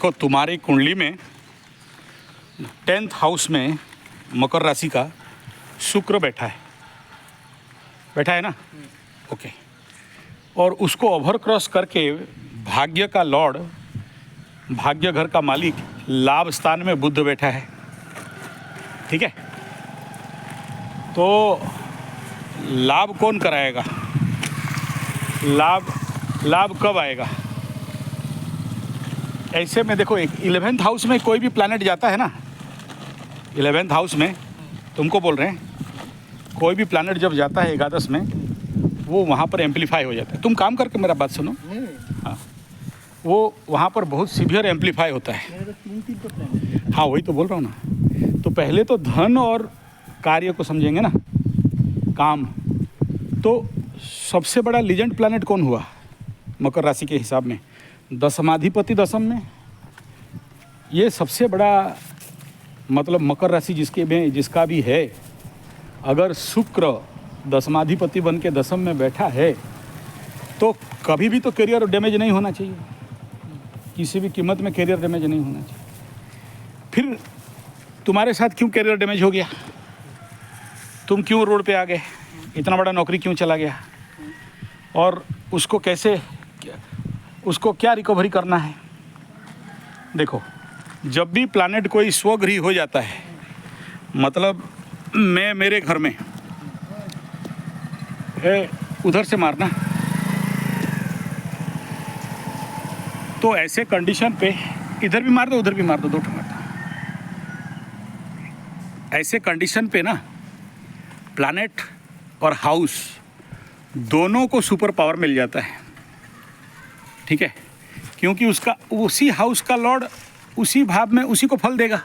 देखो तुम्हारी कुंडली में 10th हाउस में मकर राशि का शुक्र बैठा है ना। ओके। और उसको ओवर क्रॉस करके भाग्य का लॉर्ड, भाग्य घर का मालिक, लाभ स्थान में बुध बैठा है। ठीक है, तो लाभ कौन कराएगा? लाभ कब आएगा? ऐसे में देखो, 11th हाउस में कोई भी प्लैनेट जाता है ना, 11th हाउस में तुमको बोल रहे हैं, कोई भी प्लैनेट जब जाता है 11th में, वो वहाँ पर एम्पलीफाई हो जाता है। तुम काम करके मेरा बात सुनो। हाँ, वो वहाँ पर बहुत सीवियर एम्पलीफाई होता है। हाँ, वही तो बोल रहा हूँ ना। तो पहले तो धन और कार्य को समझेंगे ना, काम। तो सबसे बड़ा लीजेंड प्लैनेट कौन हुआ मकर राशि के हिसाब में? दशमाधिपति दशम में। ये सबसे बड़ा मतलब मकर राशि जिसका भी है, अगर शुक्र दशमाधिपति बन के दशम में बैठा है तो कभी भी तो करियर डैमेज नहीं होना चाहिए, किसी भी कीमत में करियर डैमेज नहीं होना चाहिए। फिर तुम्हारे साथ क्यों करियर डैमेज हो गया? तुम क्यों रोड पे आ गए? इतना बड़ा नौकरी क्यों चला गया? और उसको क्या रिकवरी करना है? देखो, जब भी प्लैनेट कोई स्वगृही हो जाता है, मतलब मैं मेरे घर में, उधर से मारना, तो ऐसे कंडीशन पे इधर भी मार दो उधर भी मार दो, दो ठो मार दो। ऐसे कंडीशन पे ना प्लैनेट और हाउस दोनों को सुपर पावर मिल जाता है। ठीक है, क्योंकि उसी हाउस का लॉर्ड उसी भाव में उसी को फल देगा।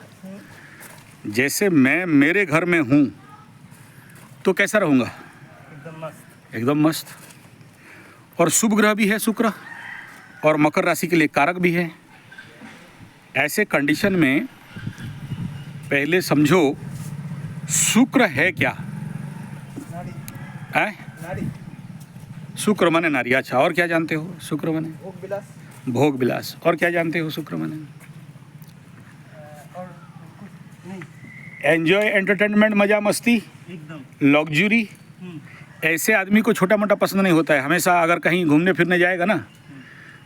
जैसे मैं मेरे घर में हूँ तो कैसा रहूँगा? एकदम मस्त। और शुभ ग्रह भी है शुक्र, और मकर राशि के लिए कारक भी है। ऐसे कंडीशन में पहले समझो शुक्र है क्या? शुक्र माने नारी। अच्छा, और क्या जानते हो शुक्र माने? भोग विलास। और क्या जानते हो शुक्र माने? एंजॉय, एंटरटेनमेंट, मजा मस्ती, लग्जरी। ऐसे आदमी को छोटा मोटा पसंद नहीं होता है। हमेशा अगर कहीं घूमने फिरने जाएगा ना,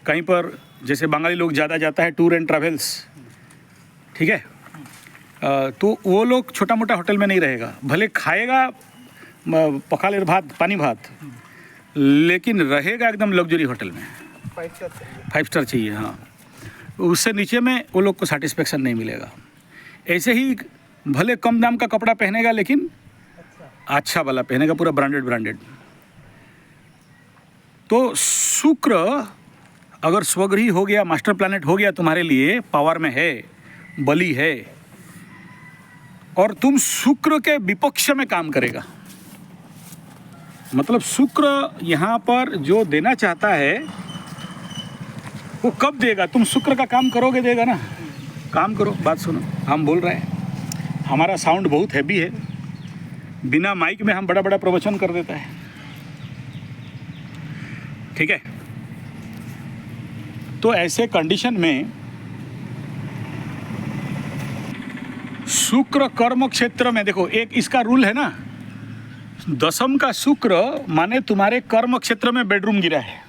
कहीं पर, जैसे बंगाली लोग ज़्यादा जाता है टूर एंड ट्रैवल्स, ठीक है, तो वो लोग छोटा मोटा होटल में नहीं रहेगा। भले खाएगा पकालेर भात, पानी भात, लेकिन रहेगा एकदम लग्जरी होटल में। 5 स्टार चाहिए। हाँ, उससे नीचे में वो लोग को सेटिस्फेक्शन नहीं मिलेगा। ऐसे ही भले कम दाम का कपड़ा पहनेगा, लेकिन अच्छा वाला पहनेगा, पूरा ब्रांडेड। तो शुक्र अगर स्वगृही हो गया, मास्टर प्लैनेट हो गया, तुम्हारे लिए पावर में है, बली है, और तुम शुक्र के विपक्ष में काम करेगा। मतलब शुक्र यहाँ पर जो देना चाहता है वो कब देगा? तुम शुक्र का काम करोगे, देगा ना। काम करो, बात सुनो, हम बोल रहे हैं, हमारा साउंड बहुत हैवी है, बिना माइक में हम बड़ा बड़ा प्रवचन कर देता है। ठीक है, तो ऐसे कंडीशन में शुक्र कर्म क्षेत्र में, देखो एक इसका रूल है ना, दशम का शुक्र माने तुम्हारे कर्म क्षेत्र में बेडरूम गिरा है।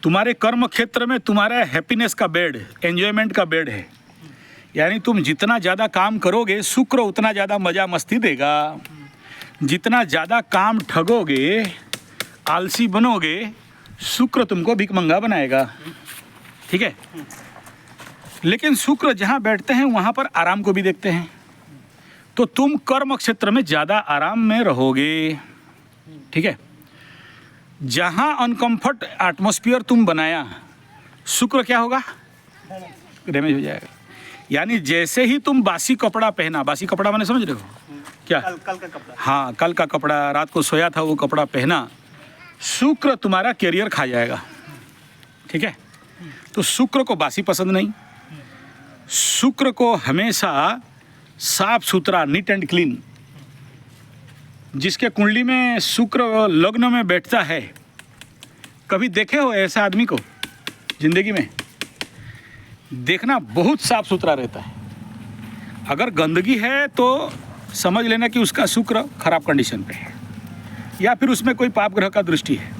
तुम्हारे कर्म क्षेत्र में तुम्हारा हैप्पीनेस का बेड, एंजॉयमेंट का बेड है। यानी तुम जितना ज़्यादा काम करोगे, शुक्र उतना ज़्यादा मज़ा मस्ती देगा। जितना ज़्यादा काम ठगोगे, आलसी बनोगे, शुक्र तुमको भिखमंगा बनाएगा। ठीक है, लेकिन शुक्र जहाँ बैठते हैं वहाँ पर आराम को भी देखते हैं, तो तुम कर्म क्षेत्र में ज़्यादा आराम में रहोगे। ठीक है, जहाँ अनकंफर्ट एटमॉस्फेयर तुम बनाया, शुक्र क्या होगा? डैमेज हो जाएगा। यानी जैसे ही तुम बासी कपड़ा पहना, बासी कपड़ा मैंने समझ रहे हो क्या? कल का कपड़ा। हाँ, कल का कपड़ा, रात को सोया था वो कपड़ा पहना, शुक्र तुम्हारा कैरियर खा जाएगा। ठीक है, तो शुक्र को बासी पसंद नहीं। शुक्र को हमेशा साफ सुथरा, नीट एंड क्लीन। जिसके कुंडली में शुक्र लग्न में बैठता है, कभी देखे हो ऐसा आदमी को जिंदगी में? देखना बहुत साफ सुथरा रहता है। अगर गंदगी है तो समझ लेना कि उसका शुक्र खराब कंडीशन पे है या फिर उसमें कोई पाप ग्रह का दृष्टि है।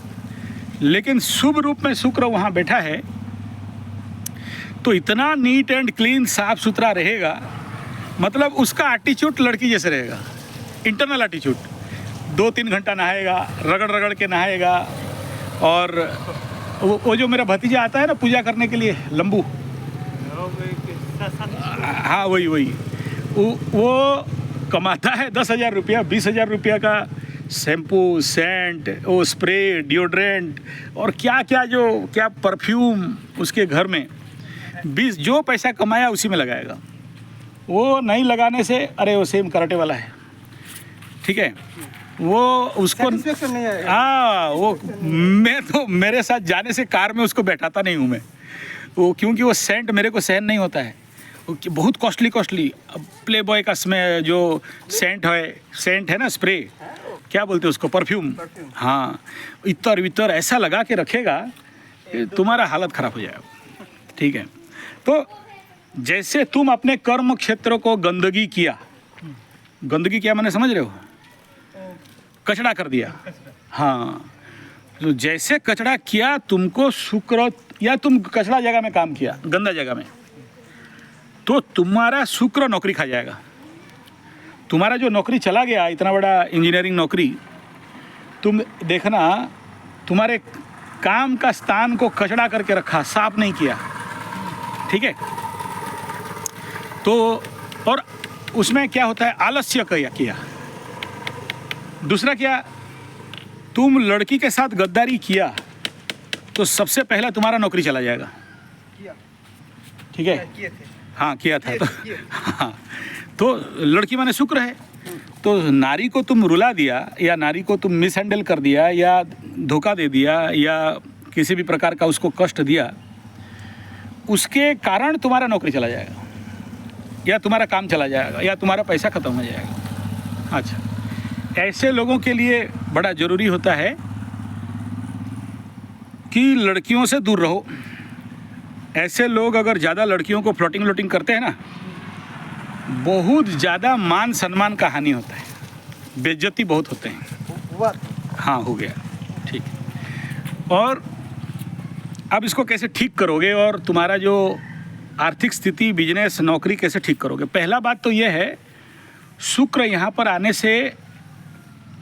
लेकिन शुभ रूप में शुक्र वहाँ बैठा है तो इतना नीट एंड क्लीन साफ सुथरा रहेगा, मतलब उसका एटीट्यूड लड़की जैसे रहेगा, इंटरनल एटीट्यूड। 2-3 घंटा नहाएगा, रगड़ रगड़ के नहाएगा। और वो जो मेरा भतीजा आता है ना पूजा करने के लिए, लंबू, हाँ वही वो कमाता है 10,000 रुपया 20,000 रुपया का शैम्पू, सेंट, वो स्प्रे, डिओड्रेंट और क्या परफ्यूम उसके घर में 20 जो पैसा कमाया उसी में लगाएगा। वो नहीं लगाने से, अरे वो सेम कराटे वाला है, ठीक है, वो उसको नहीं आएगा। हाँ, वो मैं तो मेरे साथ जाने से कार में उसको बैठाता नहीं हूँ मैं, वो क्योंकि वो सेंट मेरे को सहन नहीं होता है। वो बहुत कॉस्टली प्ले बॉय का इसमें जो सेंट है ना, स्प्रे क्या बोलते हैं उसको, परफ्यूम, हाँ, इतर ऐसा लगा के रखेगा तुम्हारा हालत खराब हो जाएगा, ठीक है। तो जैसे तुम अपने कर्म क्षेत्र को गंदगी किया मैंने, समझ रहे हो, कचड़ा कर दिया, हाँ, तो जैसे कचड़ा किया तुमको शुक्र, या तुम कचड़ा जगह में काम किया, गंदा जगह में, तो तुम्हारा शुक्र नौकरी खा जाएगा। तुम्हारा जो नौकरी चला गया, इतना बड़ा इंजीनियरिंग नौकरी, तुम देखना तुम्हारे काम का स्थान को कचड़ा करके रखा, साफ नहीं किया, ठीक है। तो और उसमें क्या होता है, आलस्य किया। दूसरा क्या, तुम लड़की के साथ गद्दारी किया तो सबसे पहला तुम्हारा नौकरी चला जाएगा, ठीक है, हाँ किया था तो हाँ, तो लड़की माने शुक्र है, तो नारी को तुम रुला दिया या नारी को तुम मिसहैंडल कर दिया या धोखा दे दिया या किसी भी प्रकार का उसको कष्ट दिया, उसके कारण तुम्हारा नौकरी चला जाएगा या तुम्हारा काम चला जाएगा या तुम्हारा पैसा खत्म हो जाएगा। अच्छा, ऐसे लोगों के लिए बड़ा ज़रूरी होता है कि लड़कियों से दूर रहो। ऐसे लोग अगर ज़्यादा लड़कियों को फ्लोटिंग करते हैं ना, बहुत ज़्यादा मान सम्मान का हानि होता है, बेइज्जती बहुत होते हैं। हाँ, हो गया, ठीक। और अब इसको कैसे ठीक करोगे और तुम्हारा जो आर्थिक स्थिति, बिजनेस, नौकरी कैसे ठीक करोगे? पहला बात तो यह है, शुक्र यहाँ पर आने से,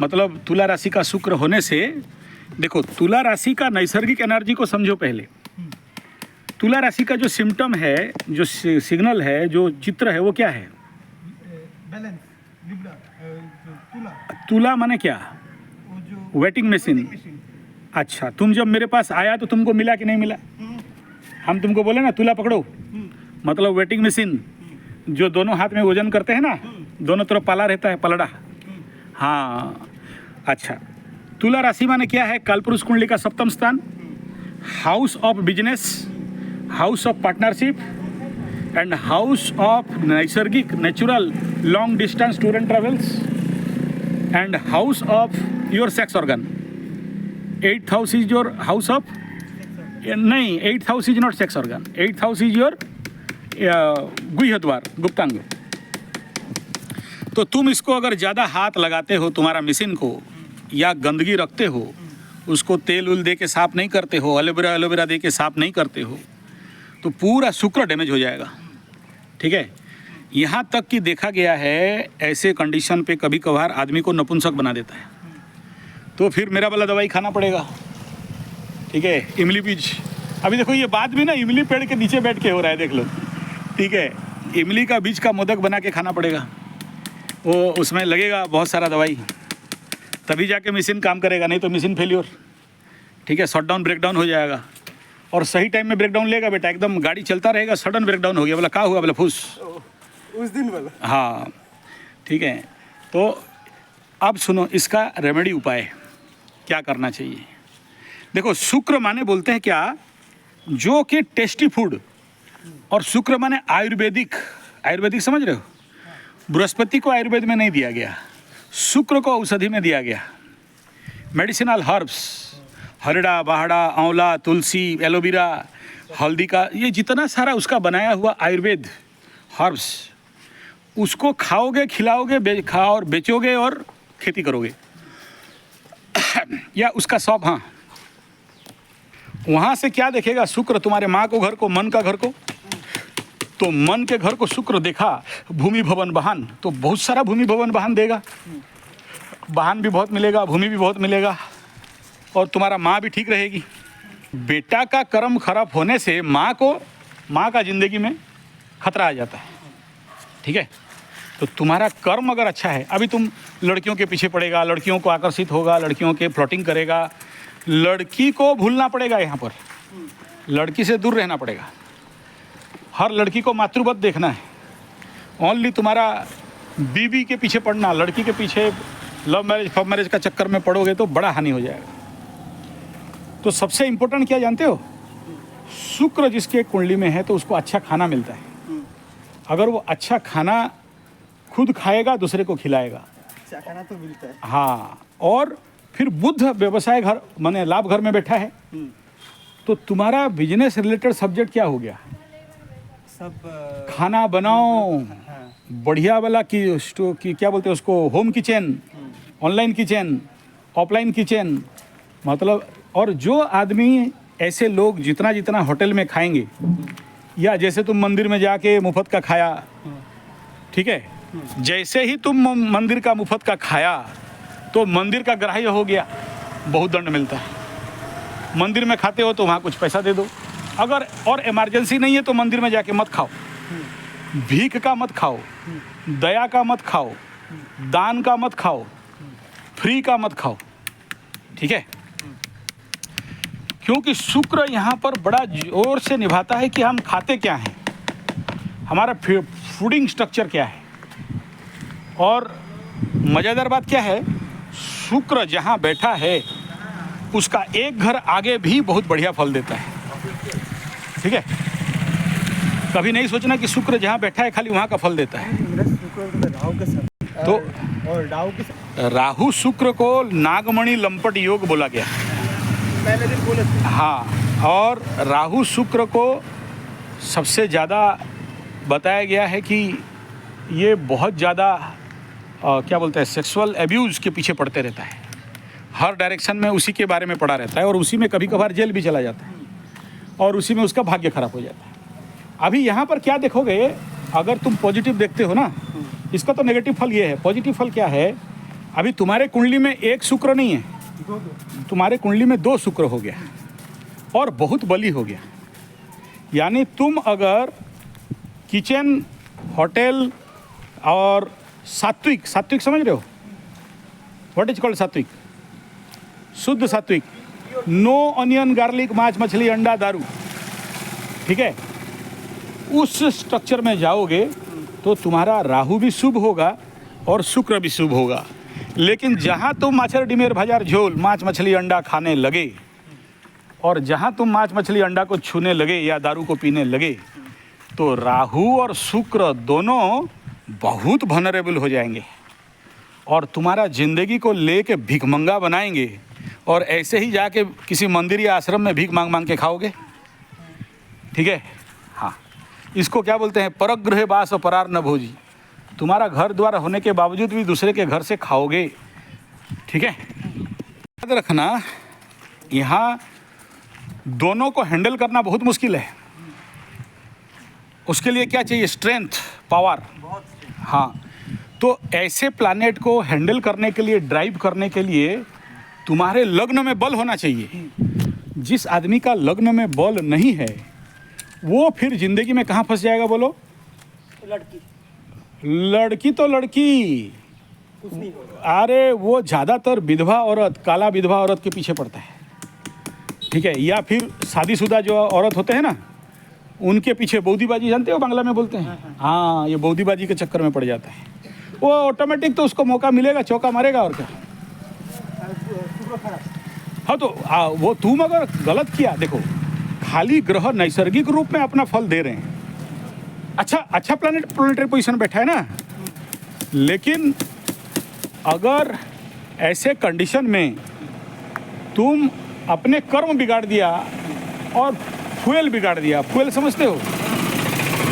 मतलब तुला राशि का शुक्र होने से, देखो तुला राशि का नैसर्गिक एनर्जी को समझो पहले। तुला राशि का जो सिम्टम है, जो सिग्नल है, जो चित्र है, वो क्या है? बैलेंस, तुला माने क्या? Waiting machine. अच्छा, तुम जब मेरे पास आया तो तुमको मिला कि नहीं मिला? हम तुमको बोले ना तुला पकड़ो, मतलब वेटिंग मशीन, जो दोनों हाथ में वजन करते हैं ना, दोनों तरफ पाला रहता है, पलड़ा। हाँ, अच्छा, तुला राशि माने क्या है? कालपुरुष कुंडली का सप्तम स्थान, house of business, house of partnership and house of नैसर्गिक natural long distance tour and travels and house of your sex organ. 8th house is your house of, नहीं, 8th house is not sex organ, 8th house is your गुह्यद्वार, गुप्तांग। तो तुम इसको अगर ज़्यादा हाथ लगाते हो तुम्हारा मशीन को, या गंदगी रखते हो, उसको तेल उल दे के साफ़ नहीं करते हो, एलोवेरा दे के साफ़ नहीं करते हो, तो पूरा शुक्र डैमेज हो जाएगा, ठीक है। यहाँ तक कि देखा गया है ऐसे कंडीशन पे कभी कभार आदमी को नपुंसक बना देता है, तो फिर मेरा वाला दवाई खाना पड़ेगा, ठीक है। इमली बीज, अभी देखो ये बात भी ना इमली पेड़ के नीचे बैठ के हो रहा है, देख लो, ठीक है। इमली का बीज का मोदक बना के खाना पड़ेगा, वो उसमें लगेगा बहुत सारा दवाई, तभी जाके मशीन काम करेगा, नहीं तो मशीन फेल्योर, ठीक है, शट डाउन, ब्रेक डाउन हो जाएगा। और सही टाइम में ब्रेक डाउन लेगा बेटा, एकदम गाड़ी चलता रहेगा, सडन ब्रेक डाउन हो गया, बोला क्या हुआ, बोला फूस, उस दिन वाला, हाँ, ठीक है। तो अब सुनो इसका रेमेडी उपाय क्या करना चाहिए। देखो, शुक्र माने बोलते हैं क्या, जो कि टेस्टी फूड, और शुक्र माने आयुर्वेदिक, आयुर्वेदिक समझ रहे हो, बृहस्पति को आयुर्वेद में नहीं दिया गया, शुक्र को औषधि में दिया गया। मेडिसिनल हर्ब्स, हरड़ा, बाहड़ा, आंवला, तुलसी, एलोवेरा, हल्दी का, ये जितना सारा उसका बनाया हुआ आयुर्वेद हर्ब्स, उसको खाओगे, खिलाओगे, और बेचोगे और खेती करोगे या उसका शॉप। हाँ, वहाँ से क्या देखेगा शुक्र तुम्हारे माँ को, घर को, मन का घर को। तो मन के घर को शुक्र देखा, भूमि भवन वाहन, तो बहुत सारा भूमि भवन वाहन देगा, वाहन भी बहुत मिलेगा, भूमि भी बहुत मिलेगा, और तुम्हारा माँ भी ठीक रहेगी। बेटा का कर्म खराब होने से माँ का ज़िंदगी में खतरा आ जाता है। ठीक है, तो तुम्हारा कर्म अगर अच्छा है, अभी तुम लड़कियों के पीछे पड़ेगा, लड़कियों को आकर्षित होगा, लड़कियों के फ्लर्टिंग करेगा, लड़की को भूलना पड़ेगा, यहाँ पर लड़की से दूर रहना पड़ेगा। हर लड़की को मातृवत देखना है। ओनली तुम्हारा बीवी के पीछे पड़ना, लड़की के पीछे लव मैरिज फव मैरिज का चक्कर में पड़ोगे तो बड़ा हानि हो जाएगा। तो सबसे इम्पोर्टेंट क्या जानते हो, शुक्र जिसके कुंडली में है तो उसको अच्छा खाना मिलता है। अगर वो अच्छा खाना खुद खाएगा, दूसरे को खिलाएगा, अच्छा खाना तो मिलता है। हाँ, और फिर बुध व्यवसाय घर माने लाभ घर में बैठा है, तो तुम्हारा बिजनेस रिलेटेड सब्जेक्ट क्या हो गया, सब खाना बनाओ, हाँ, बढ़िया वाला की क्या बोलते हैं उसको, home kitchen, online kitchen, offline kitchen, मतलब। और जो आदमी, ऐसे लोग जितना जितना होटल में खाएंगे, या जैसे तुम मंदिर में जाके मुफ्त का खाया, ठीक है, जैसे ही तुम मंदिर का मुफ्त का खाया तो मंदिर का ग्राह्य हो गया, बहुत दंड मिलता है। मंदिर में खाते हो तो वहाँ कुछ पैसा दे दो, अगर और इमरजेंसी नहीं है तो मंदिर में जाके मत खाओ, भीख का मत खाओ, दया का मत खाओ, दान का मत खाओ, फ्री का मत खाओ। ठीक है, क्योंकि शुक्र यहाँ पर बड़ा जोर से निभाता है कि हम खाते क्या हैं, हमारा फूडिंग स्ट्रक्चर क्या है। और मज़ेदार बात क्या है, शुक्र जहाँ बैठा है उसका एक घर आगे भी बहुत बढ़िया फल देता है। ठीक है, कभी नहीं सोचना कि शुक्र जहाँ बैठा है खाली वहाँ का फल देता है। मेरा शुक्र राहु के साथ, तो और राहु के साथ, राहु शुक्र को नागमणि लंपट योग बोला गया। पहले दिन बोले थे। हाँ, और राहु शुक्र को सबसे ज़्यादा बताया गया है कि ये बहुत ज़्यादा क्या बोलते हैं, सेक्सुअल एब्यूज़ के पीछे पड़ते रहता है, हर डायरेक्शन में उसी के बारे में पड़ा रहता है, और उसी में कभी कभार जेल भी चला जाता है, और उसी में उसका भाग्य खराब हो जाता है। अभी यहाँ पर क्या देखोगे, अगर तुम पॉजिटिव देखते हो ना, इसका तो नेगेटिव फल ये है, पॉजिटिव फल क्या है, अभी तुम्हारे कुंडली में एक शुक्र नहीं है, तुम्हारे कुंडली में 2 शुक्र हो गया, और बहुत बली हो गया। यानी तुम अगर किचन, होटल और सात्विक समझ रहे हो, व्हाट इज कॉल्ड सात्विक, शुद्ध सात्विक, नो ऑनियन गार्लिक, मांस मछली अंडा दारू, ठीक है, उस स्ट्रक्चर में जाओगे तो तुम्हारा राहु भी शुभ होगा और शुक्र भी शुभ होगा। लेकिन जहाँ तुम माछर डिमेर भजार झोल मांस मछली अंडा खाने लगे, और जहाँ तुम मांस मछली अंडा को छूने लगे या दारू को पीने लगे, तो राहु और शुक्र दोनों बहुत वनरेबल हो जाएंगे, और तुम्हारा ज़िंदगी को लेके भिखमंगा बनाएंगे, और ऐसे ही जाके किसी मंदिर या आश्रम में भीख मांग मांग के खाओगे। ठीक है, हाँ, इसको क्या बोलते हैं, परगृह वास और परार न भोजी, तुम्हारा घर द्वार होने के बावजूद भी दूसरे के घर से खाओगे। ठीक है, याद रखना, यहाँ दोनों को हैंडल करना बहुत मुश्किल है। उसके लिए क्या चाहिए, स्ट्रेंथ, पावर। हाँ, तो ऐसे प्लैनेट को हैंडल करने के लिए, ड्राइव करने के लिए तुम्हारे लग्न में बल होना चाहिए। जिस आदमी का लग्न में बल नहीं है वो फिर जिंदगी में कहाँ फंस जाएगा बोलो, लड़की तो लड़की, अरे वो ज़्यादातर विधवा औरत, काला विधवा औरत के पीछे पड़ता है। ठीक है, या फिर शादीशुदा जो औरत होते हैं ना, उनके पीछे बौद्धीबाजी, जानते हो बांग्ला में बोलते हैं, हाँ, ये बौद्धीबाजी के चक्कर में पड़ जाता है। वो ऑटोमेटिक तो उसको मौका मिलेगा, चौका मारेगा, और क्या। हाँ, तो वो तुम अगर गलत किया, देखो खाली ग्रह नैसर्गिक रूप में अपना फल दे रहे हैं, अच्छा प्लैनेटरी पोजीशन बैठा है ना, लेकिन अगर ऐसे कंडीशन में तुम अपने कर्म बिगाड़ दिया और फ्यूल बिगाड़ दिया। फ्यूल समझते हो?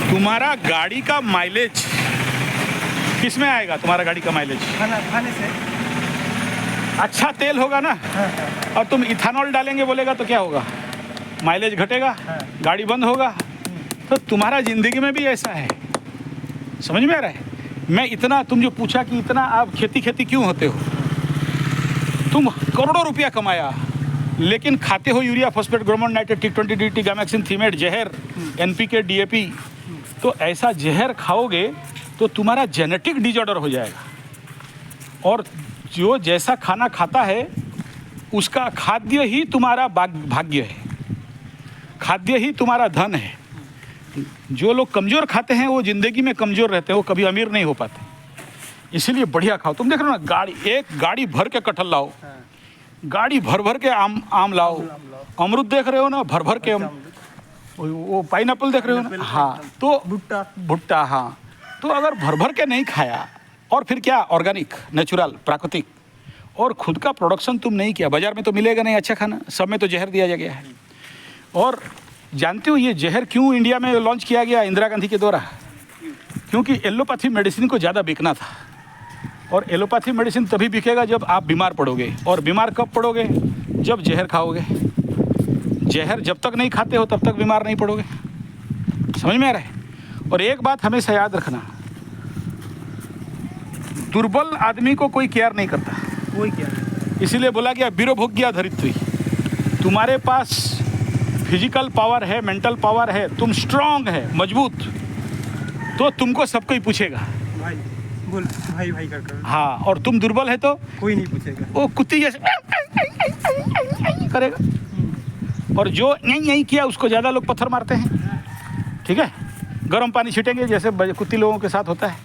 तुम्हारा गाड़ी का माइलेज किस में आएगा? तुम्हारा गाड़ी का माइलेज खाने से। अच्छा तेल होगा ना, और तुम इथेनॉल डालेंगे बोलेगा तो क्या होगा? माइलेज घटेगा, गाड़ी बंद होगा। तो तुम्हारा ज़िंदगी में भी ऐसा है, समझ में आ रहा है? मैं इतना, तुम जो पूछा कि इतना आप खेती क्यों होते हो, तुम करोड़ों रुपया कमाया लेकिन खाते हो यूरिया, फॉस्फेट, ग्रोमोन, nitrate, T20, DDT, gammexane, Thimet, जहर, NPK, DAP। तो ऐसा जहर खाओगे तो तुम्हारा जेनेटिक डिजॉर्डर हो जाएगा। और जो जैसा खाना खाता है उसका खाद्य ही तुम्हारा भाग्य है, खाद्य ही तुम्हारा धन है। जो लोग कमज़ोर खाते हैं वो ज़िंदगी में कमज़ोर रहते हैं, वो कभी अमीर नहीं हो पाते। इसीलिए बढ़िया खाओ। तुम देख रहे हो ना, एक गाड़ी भर के कटहल लाओ, गाड़ी भर के आम लाओ, अमरूद देख रहे हो ना, भर के वो पाइनएप्पल देख रहे हो ना, हाँ, तो भुट्टा, हाँ। तो अगर भर के नहीं खाया, और फिर क्या, ऑर्गेनिक, नेचुरल, प्राकृतिक, और खुद का प्रोडक्शन तुम नहीं किया, बाजार में तो मिलेगा नहीं अच्छा खाना, सब में तो जहर दिया गया है। और जानते हो ये जहर क्यों इंडिया में लॉन्च किया गया इंदिरा गांधी के द्वारा? क्योंकि एलोपैथी मेडिसिन को ज़्यादा बिकना था, और एलोपैथी मेडिसिन तभी बिकेगा जब आप बीमार पड़ोगे। और बीमार कब पड़ोगे? जब जहर खाओगे। जहर जब तक नहीं खाते हो तब तक बीमार नहीं पड़ोगे। समझ में आ रहा है? और एक बात हमेशा याद रखना, दुर्बल आदमी को कोई केयर नहीं करता, कोई क्या नहीं। इसीलिए बोला गया वीरभोग्या धरित्री। तुम्हारे पास फिजिकल पावर है, मेंटल पावर है, तुम स्ट्रांग है, मजबूत, तो तुमको सब कोई पूछेगा, भाई बोल, भाई कर। हाँ। और तुम दुर्बल है तो कोई नहीं पूछेगा, वो कुत्ती जैसे करेगा। और जो नहीं किया उसको ज़्यादा लोग पत्थर मारते हैं। ठीक है, गर्म पानी छीटेंगे जैसे कुत्ती लोगों के साथ होता है।